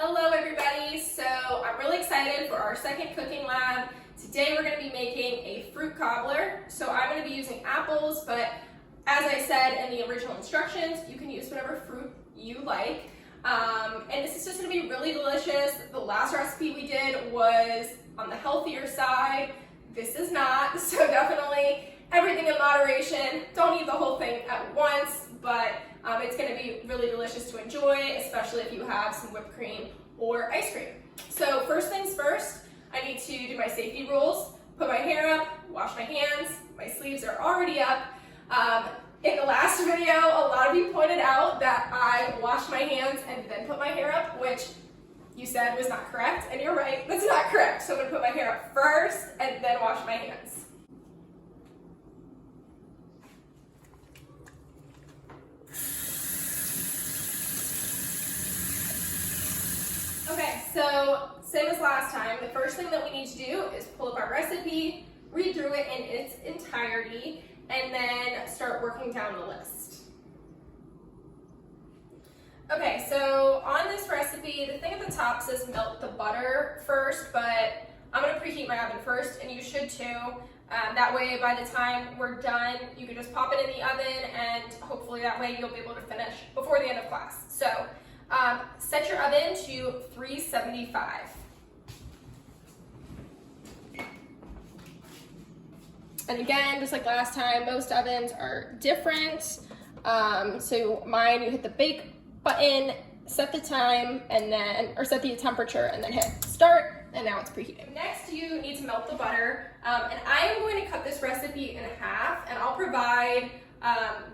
Hello everybody, so I'm really excited for our second cooking lab. Today we're going to be making a fruit cobbler. So I'm going to be using apples, but as I said in the original instructions, you can use whatever fruit you like. And this is just going to be really delicious. The last recipe we did was on the healthier side. This is not, so definitely everything in moderation. Don't eat the whole thing at once, but it's going to be really delicious to enjoy, especially if you have some whipped cream or ice cream. So first things first, I need to do my safety rules, put my hair up, wash my hands, my sleeves are already up. In the last video, a lot of you pointed out that I washed my hands and then put my hair up, which you said was not correct, and you're right, that's not correct. So I'm going to put my hair up first and then wash my hands. Okay, so same as last time, the first thing that we need to do is pull up our recipe, read through it in its entirety, and then start working down the list. Okay, so on this recipe, the thing at the top says melt the butter first, but I'm going to preheat my oven first, and you should too. That way, by the time we're done, you can just pop it in the oven, and hopefully that way you'll be able to finish before the end of class. So set your oven to 375. And again, just like last time, most ovens are different. So mine, you hit the bake button, set the time, and then, or set the temperature, and then hit start, and now it's preheating. Next, you need to melt the butter, and I am going to cut this recipe in half, and I'll provide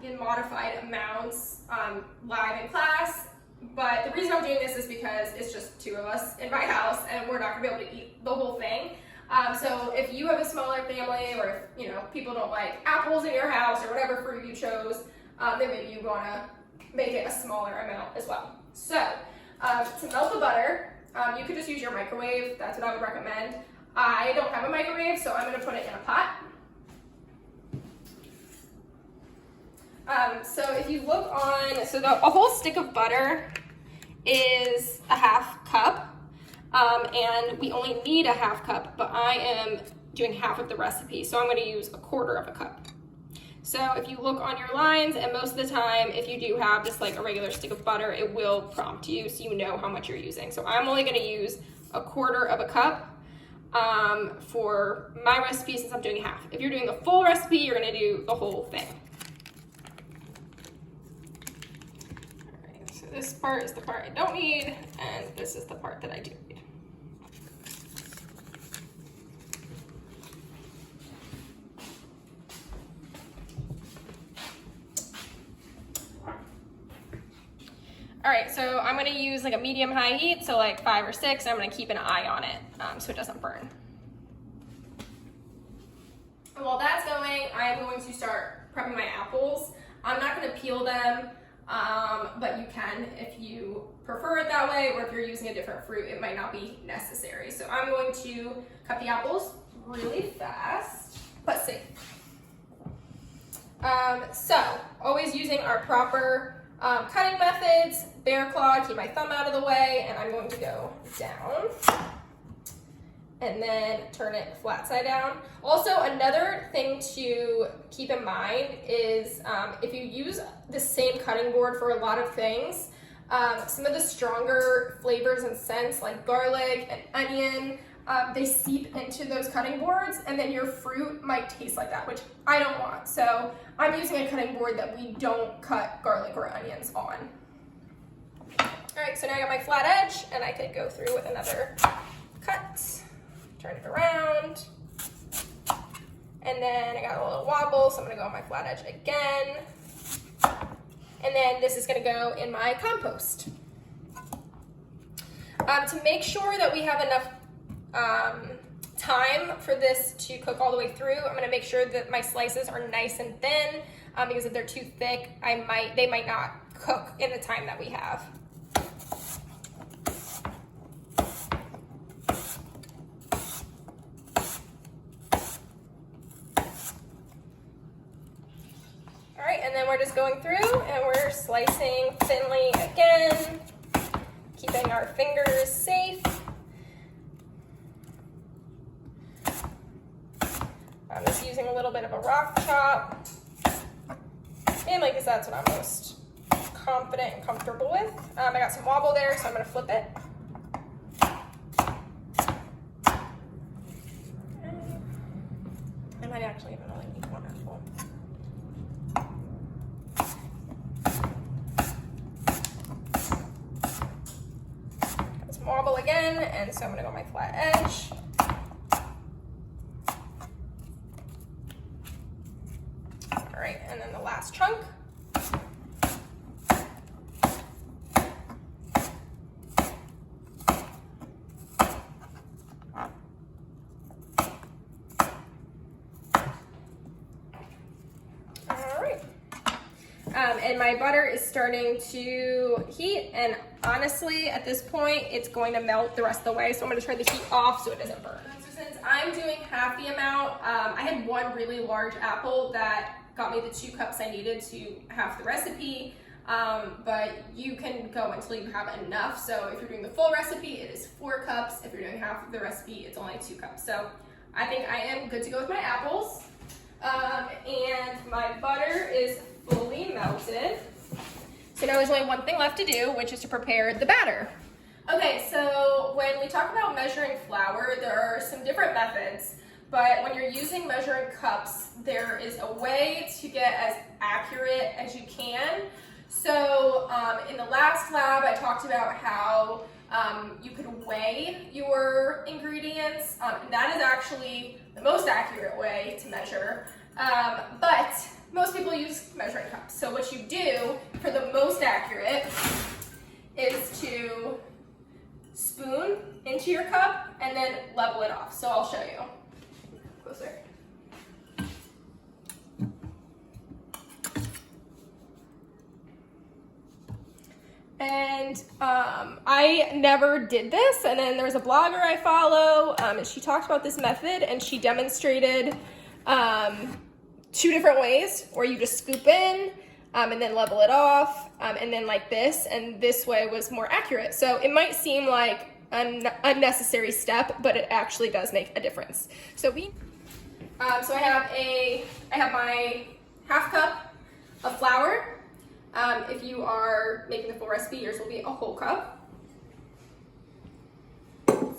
the modified amounts live in class. But the reason I'm doing this is because it's just two of us in my house, and we're not gonna be able to eat the whole thing. So if you have a smaller family, or if people don't like apples in your house or whatever fruit you chose, then maybe you wanna make it a smaller amount as well. So to melt the butter, you could just use your microwave. That's what I would recommend. I don't have a microwave, so I'm gonna put it in a pot. So if you look on, so a whole stick of butter is a half cup, and we only need a half cup, but I am doing half of the recipe, so I'm going to use a quarter of a cup. So if you look on your lines, and most of the time, if you do have just like a regular stick of butter, it will prompt you so you know how much you're using. So I'm only going to use a quarter of a cup for my recipe since I'm doing half. If you're doing the full recipe, you're going to do the whole thing. This part is the part I don't need, and this is the part that I do need. All right, so I'm gonna use like a medium-high heat, so like 5 or 6, and I'm gonna keep an eye on it so it doesn't burn. And while that's going, I am going to start prepping my apples. I'm not gonna peel them, but you can if you prefer it that way, or if you're using a different fruit, it might not be necessary. So I'm going to cut the apples really fast, but safe. So always using our proper cutting methods, bear claw, keep my thumb out of the way, and I'm going to go down and then turn it flat side down. Also, another thing to keep in mind is if you use the same cutting board for a lot of things, some of the stronger flavors and scents like garlic and onion, they seep into those cutting boards, and then your fruit might taste like that, which I don't want. So I'm using a cutting board that we don't cut garlic or onions on. All right, so now I got my flat edge, and I could go through with another cut. Turn it around, and then I got a little wobble, so I'm gonna go on my flat edge again, and then this is gonna go in my compost. To make sure that we have enough time for this to cook all the way through, I'm gonna make sure that my slices are nice and thin, because if they're too thick, they might not cook in the time that we have. And then we're just going through and we're slicing thinly again. Keep keeping our fingers safe. I'm just using a little bit of a rock chop, mainly because that's what I'm most confident and comfortable with. I got some wobble there, so I'm going to flip it. I might actually even only need one apple. Got some wobble again, and so I'm going to go my flat edge. All right, and then the last chunk. And my butter is starting to heat, and honestly, at this point, it's going to melt the rest of the way, so I'm going to turn the heat off so it doesn't burn. So since I'm doing half the amount, I had one really large apple that got me the 2 cups I needed to half the recipe, but you can go until you have enough. So if you're doing the full recipe, it is 4 cups. If you're doing half of the recipe, it's only 2 cups. So I think I am good to go with my apples. And my butter is fully melted. So now there's only one thing left to do, which is to prepare the batter. Okay, so when we talk about measuring flour, there are some different methods, but when you're using measuring cups, there is a way to get as accurate as you can. So in the last lab, I talked about how you could weigh your ingredients, and that is actually the most accurate way to measure, but most people use measuring cups. So what you do for the most accurate is to spoon into your cup and then level it off. So I'll show you. Closer. And I never did this, and then there was a blogger I follow, and she talked about this method, and she demonstrated 2 different ways, where you just scoop in and then level it off, and then like this, and this way was more accurate. So it might seem like an unnecessary step, but it actually does make a difference. So so I have my half cup of flour. If you are making the full recipe, yours will be a whole cup.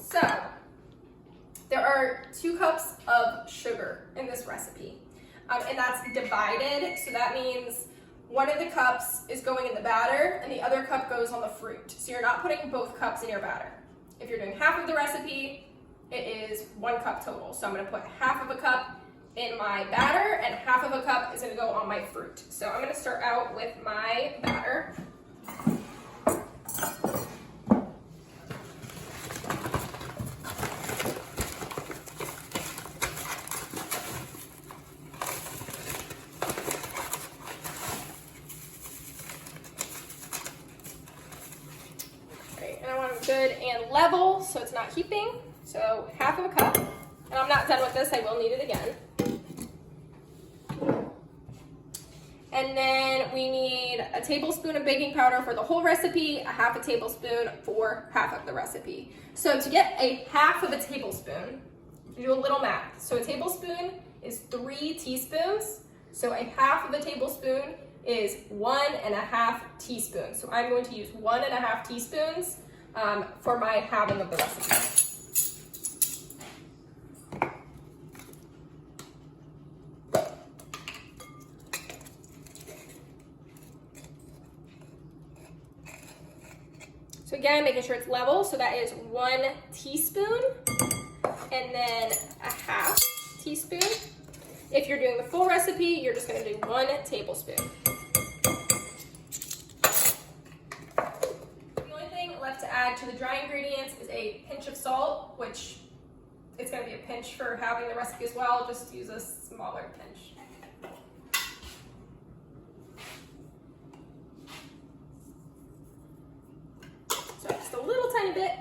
So there are 2 cups of sugar in this recipe, and that's divided. So that means one of the cups is going in the batter and the other cup goes on the fruit. So you're not putting both cups in your batter. If you're doing half of the recipe, it is 1 cup total. So I'm going to put half of a cup in my batter and half of a cup is going to go on my fruit. So I'm going to start out with my batter. Great, and I want it good and level so it's not heaping. So half of a cup, and I'm not done with this, I will need it again. And then we need a tablespoon of baking powder for the whole recipe, a half a tablespoon for half of the recipe. So to get a half of a tablespoon, do a little math. So a tablespoon is 3 teaspoons. So a half of a tablespoon is 1.5 teaspoons. So I'm going to use 1.5 teaspoons for my halving of the recipe. So again, making sure it's level, so that is 1 teaspoon, and then a half teaspoon. If you're doing the full recipe, you're just gonna do 1 tablespoon. The only thing left to add to the dry ingredients is a pinch of salt, which it's gonna be a pinch for having the recipe as well, just use a smaller pinch. Tiny bit.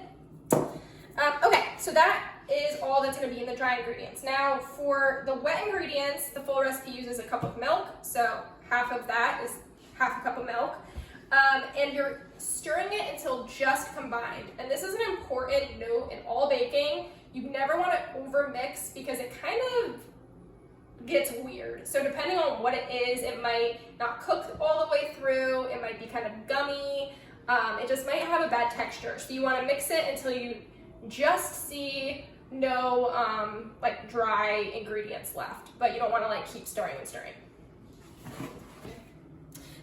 Okay, so that is all that's going to be in the dry ingredients. Now for the wet ingredients, the full recipe uses a cup of milk, so half of that is half a cup of milk. And stirring it until just combined. And this is an important note in all baking. You never want to over mix because it kind of gets weird. So depending on what it is, it might not cook all the way through, it might be kind of gummy, it just might have a bad texture. So you want to mix it until you just see no like dry ingredients left, but you don't want to like keep stirring and stirring.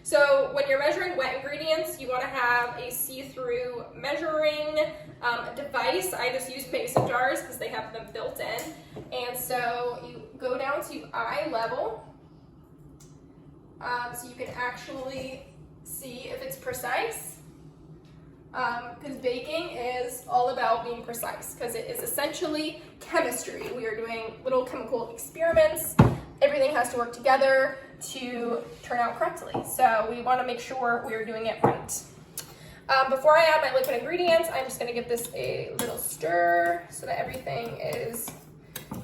So when you're measuring wet ingredients, you want to have a see-through measuring device. I just use mason jars because they have them built in. And so you go down to eye level so you can actually see if it's precise. Because baking is all about being precise because it is essentially chemistry. We are doing little chemical experiments. Everything has to work together to turn out correctly. So we want to make sure we are doing it right. Before I add my liquid ingredients, I'm just going to give this a little stir so that everything is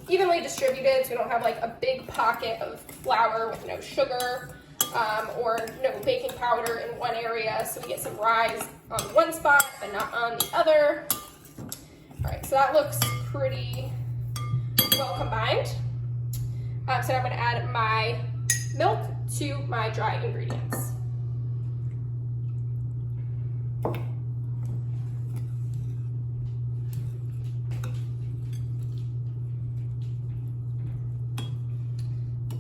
evenly distributed so we don't have like a big pocket of flour with no sugar or no baking powder in one area, so we get some rise on one spot but not on the other. All right, so that looks pretty well combined. So I'm going to add my milk to my dry ingredients.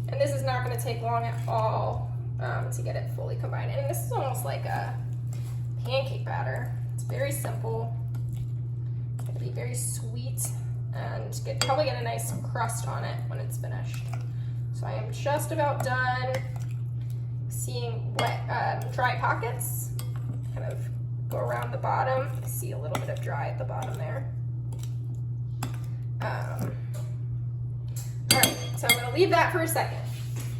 And this is not going to take long at all to get it fully combined. And this is almost like a pancake batter. It's very simple. It's going to be very sweet and probably get a nice crust on it when it's finished. So I am just about done. Seeing wet, dry pockets, kind of go around the bottom. I see a little bit of dry at the bottom there. All right, so I'm gonna leave that for a second.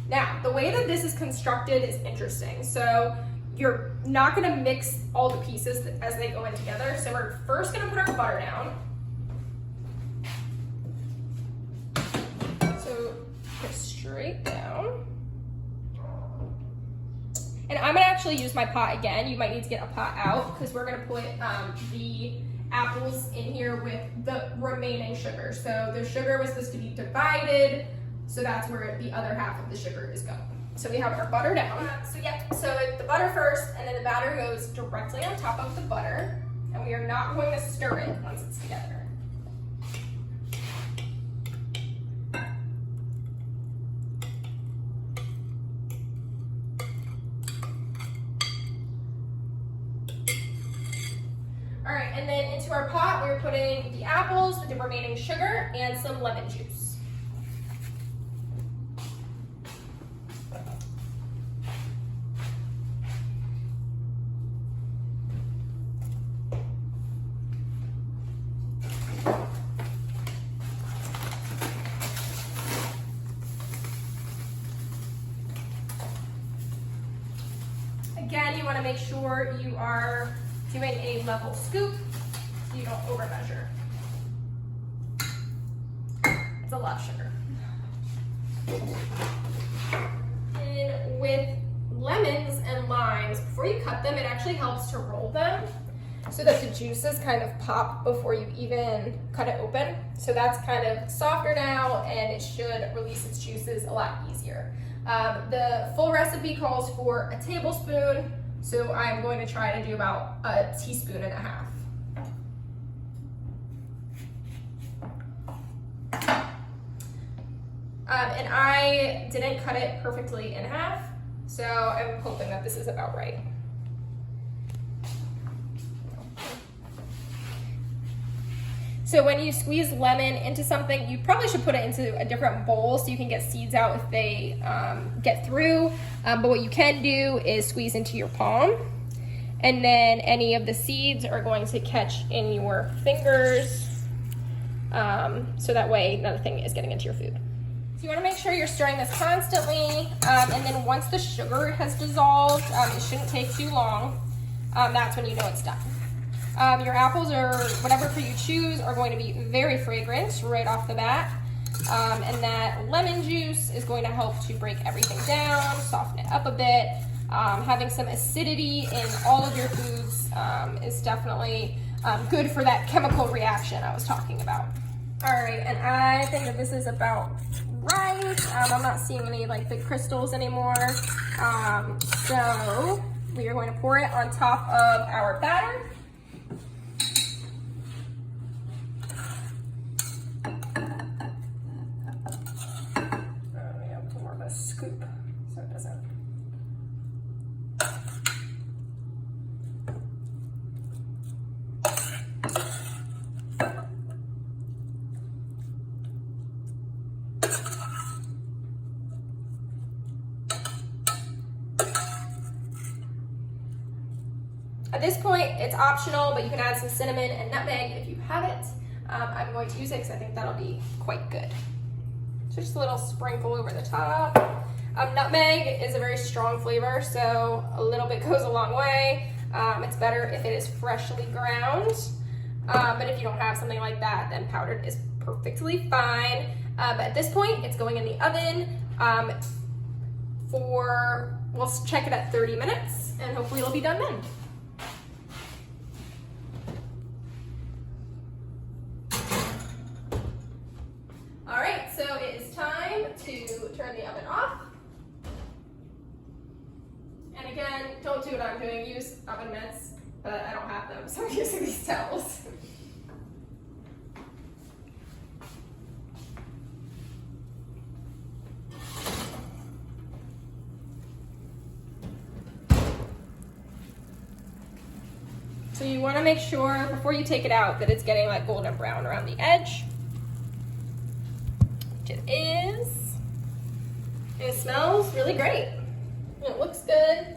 Now, the way that this is constructed is interesting. So you're not gonna mix all the pieces as they go in together. So we're first gonna put our butter down. So go straight down. And I'm gonna actually use my pot again. You might need to get a pot out because we're gonna put the apples in here with the remaining sugar. So the sugar was supposed to be divided, so that's where the other half of the sugar is going. So we have our butter down. So the butter first, and then the batter goes directly on top of the butter, and we are not going to stir it once it's together. All right, and then into our pot, we're putting the apples with the remaining sugar and some lemon juice. Again, you want to make sure you are doing a level scoop so you don't over measure. It's a lot of sugar. And with lemons and limes, before you cut them, it actually helps to roll them so that the juices kind of pop before you even cut it open. So that's kind of softer now, and it should release its juices a lot easier. The full recipe calls for a tablespoon, so I'm going to try to do about a teaspoon and a half. And I didn't cut it perfectly in half, so I'm hoping that this is about right. So when you squeeze lemon into something, you probably should put it into a different bowl so you can get seeds out if they get through. But what you can do is squeeze into your palm, and then any of the seeds are going to catch in your fingers, so that way nothing is getting into your food. So you want to make sure you're stirring this constantly, and then once the sugar has dissolved, it shouldn't take too long, that's when you know it's done. Your apples, or whatever fruit you choose, are going to be very fragrant right off the bat. And that lemon juice is going to help to break everything down, soften it up a bit. Having some acidity in all of your foods is definitely good for that chemical reaction I was talking about. All right, and I think that this is about right. I'm not seeing any like big crystals anymore. So we are going to pour it on top of our batter. We have more of a scoop so it doesn't. At this point, it's optional, but you can add some cinnamon and nutmeg if you have it. I'm going to use it because I think that'll be quite good. So just a little sprinkle over the top. Nutmeg is a very strong flavor, so a little bit goes a long way. It's better if it is freshly ground, but if you don't have something like that, then powdered is perfectly fine. But at this point, it's going in the oven we'll check it at 30 minutes, and hopefully it'll be done then. All right, so it is time to turn the oven off. And again, don't do what I'm doing, use oven mitts, but I don't have them, so I'm using these towels. So you want to make sure before you take it out that it's getting like golden brown around the edge, which it is. And it smells really great. And it looks good.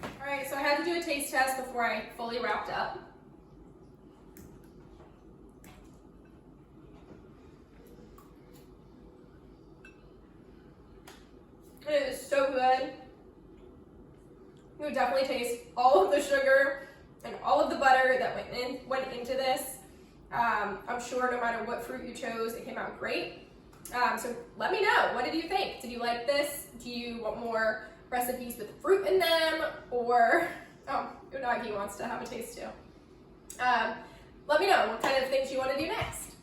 All right, so I had to do a taste test before I fully wrapped up. It is so good. You would definitely taste all of the sugar and all of the butter that went into this. I'm sure no matter what fruit you chose, it came out great. So let me know, what did you think? Did you like this? Do you want more recipes with fruit in them? Or, oh, Unagi wants to have a taste too. Let me know what kind of things you want to do next.